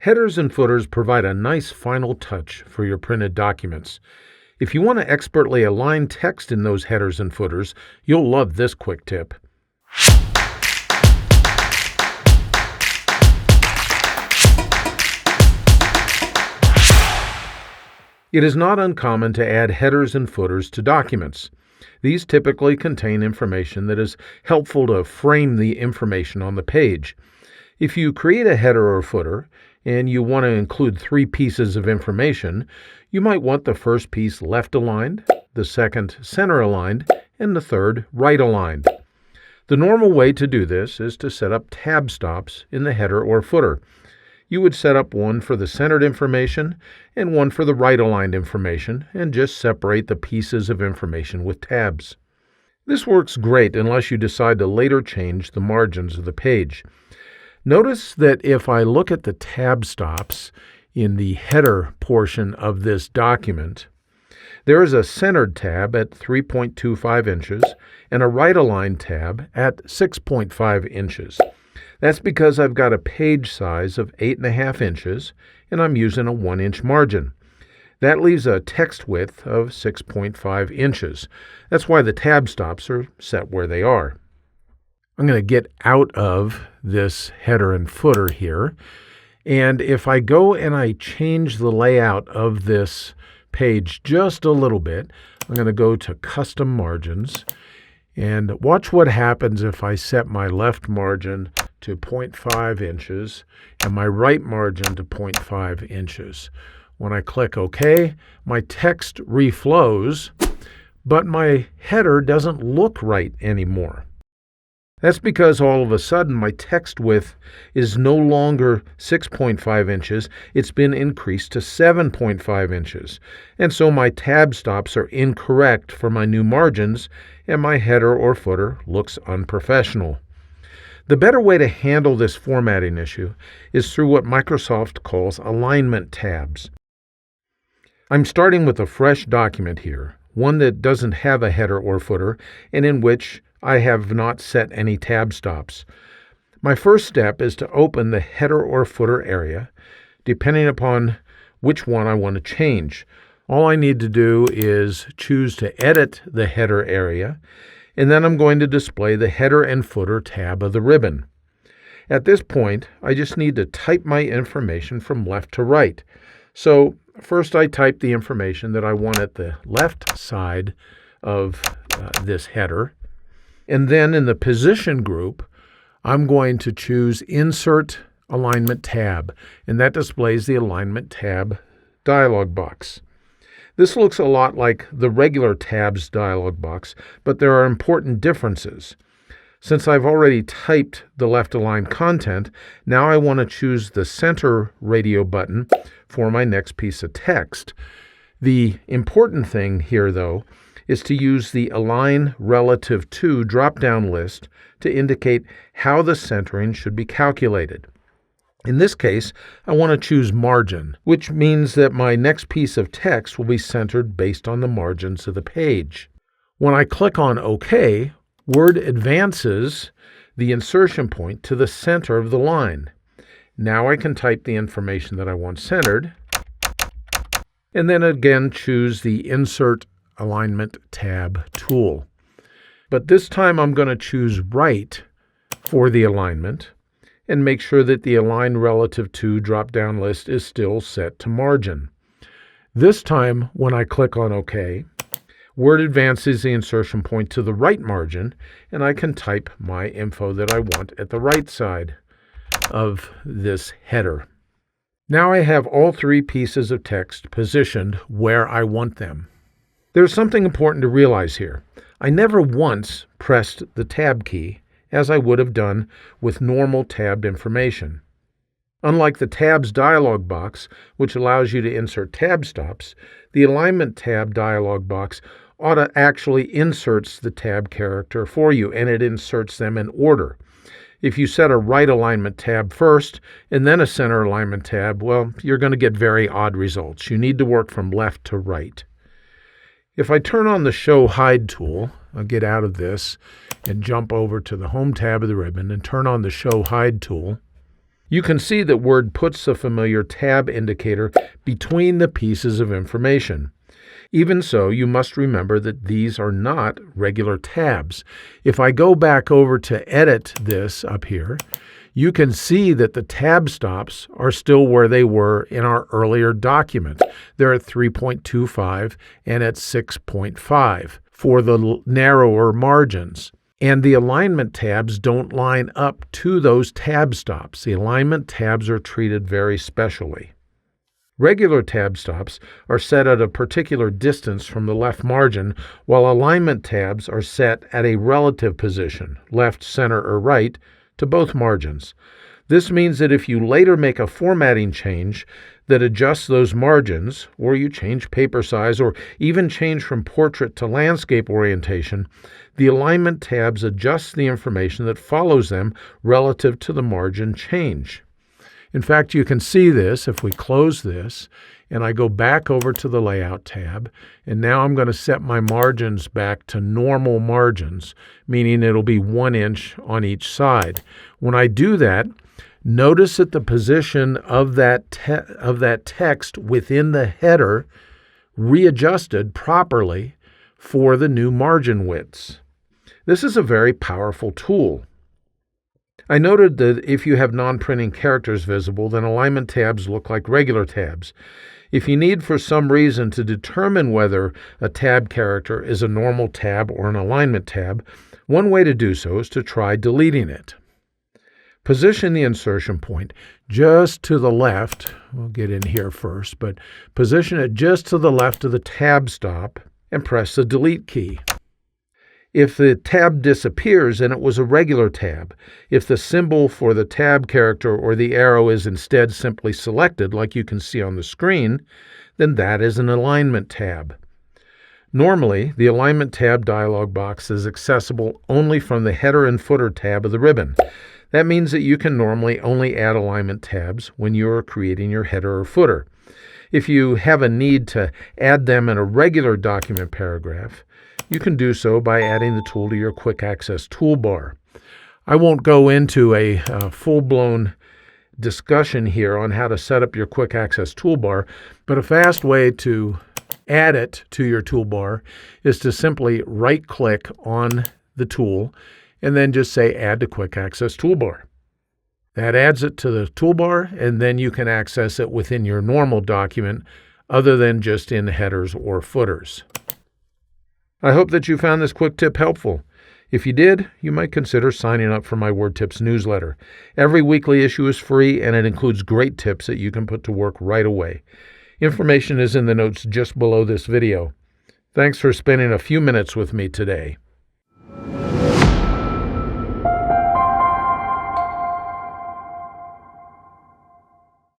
Headers and footers provide a nice final touch for your printed documents. If you want to expertly align text in those headers and footers, you'll love this quick tip. It is not uncommon to add headers and footers to documents. These typically contain information that is helpful to frame the information on the page. If you create a header or footer, and you want to include 3 pieces of information, you might want the first piece left aligned, the second center aligned, and the third right aligned. The normal way to do this is to set up tab stops in the header or footer. You would set up one for the centered information and one for the right aligned information, and just separate the pieces of information with tabs. This works great unless you decide to later change the margins of the page. Notice that if I look at the tab stops in the header portion of this document, there is a centered tab at 3.25 inches and a right-aligned tab at 6.5 inches. That's because I've got a page size of 8.5 inches and I'm using a 1-inch margin. That leaves a text width of 6.5 inches. That's why the tab stops are set where they are. I'm going to get out of this header and footer here, and if I go and I change the layout of this page just a little bit, I'm going to go to Custom Margins, and watch what happens if I set my left margin to 0.5 inches and my right margin to 0.5 inches. When I click OK, my text reflows, but my header doesn't look right anymore. That's because all of a sudden my text width is no longer 6.5 inches, it's been increased to 7.5 inches. And so my tab stops are incorrect for my new margins, and my header or footer looks unprofessional. The better way to handle this formatting issue is through what Microsoft calls alignment tabs. I'm starting with a fresh document here, one that doesn't have a header or footer, and in which I have not set any tab stops. My first step is to open the header or footer area, depending upon which one I want to change. All I need to do is choose to edit the header area, and then I'm going to display the header and footer tab of the ribbon. At this point, I just need to type my information from left to right. So first I type the information that I want at the left side of this header. And then in the position group, I'm going to choose Insert Alignment Tab, and that displays the Alignment Tab dialog box. This looks a lot like the regular tabs dialog box, but there are important differences. Since I've already typed the left-aligned content, now I want to choose the center radio button for my next piece of text. The important thing here, though, is to use the Align Relative To drop-down list to indicate how the centering should be calculated. In this case, I want to choose Margin, which means that my next piece of text will be centered based on the margins of the page. When I click on OK, Word advances the insertion point to the center of the line. Now I can type the information that I want centered, and then again choose the Insert Alignment Tab tool. But this time I'm going to choose Right for the alignment and make sure that the Align Relative To drop-down list is still set to Margin. This time, when I click on OK, Word advances the insertion point to the right margin, and I can type my info that I want at the right side of this header. Now I have all 3 pieces of text positioned where I want them. There's something important to realize here. I never once pressed the Tab key, as I would have done with normal tabbed information. Unlike the Tabs dialog box, which allows you to insert tab stops, the Alignment Tab dialog box actually inserts the tab character for you, and it inserts them in order. If you set a right alignment tab first and then a center alignment tab, well, you're going to get very odd results. You need to work from left to right. If I turn on the Show Hide tool, I'll get out of this and jump over to the Home tab of the ribbon and turn on the Show Hide tool. You can see that Word puts the familiar tab indicator between the pieces of information. Even so, you must remember that these are not regular tabs. If I go back over to edit this up here, you can see that the tab stops are still where they were in our earlier document. They're at 3.25 and at 6.5 for the narrower margins. And the alignment tabs don't line up to those tab stops. The alignment tabs are treated very specially. Regular tab stops are set at a particular distance from the left margin, while alignment tabs are set at a relative position, left, center, or right, to both margins. This means that if you later make a formatting change that adjusts those margins, or you change paper size, or even change from portrait to landscape orientation, the alignment tabs adjust the information that follows them relative to the margin change. In fact, you can see this if we close this and I go back over to the Layout tab, and now I'm going to set my margins back to normal margins, meaning it'll be 1 inch on each side. When I do that, notice that the position of that text within the header readjusted properly for the new margin widths. This is a very powerful tool. I noted that if you have non-printing characters visible, then alignment tabs look like regular tabs. If you need for some reason to determine whether a tab character is a normal tab or an alignment tab, one way to do so is to try deleting it. Position the insertion point just to the left. We'll get in here first, but position it just to the left of the tab stop and press the delete key. If the tab disappears, then it was a regular tab. If the symbol for the tab character or the arrow is instead simply selected, like you can see on the screen, then that is an alignment tab. Normally, the alignment tab dialog box is accessible only from the header and footer tab of the ribbon. That means that you can normally only add alignment tabs when you are creating your header or footer. If you have a need to add them in a regular document paragraph, you can do so by adding the tool to your Quick Access toolbar. I won't go into a full-blown discussion here on how to set up your Quick Access toolbar, but a fast way to add it to your toolbar is to simply right-click on the tool and then just say Add to Quick Access Toolbar. That adds it to the toolbar, and then you can access it within your normal document other than just in headers or footers. I hope that you found this quick tip helpful. If you did, you might consider signing up for my Word Tips newsletter. Every weekly issue is free, and it includes great tips that you can put to work right away. Information is in the notes just below this video. Thanks for spending a few minutes with me today.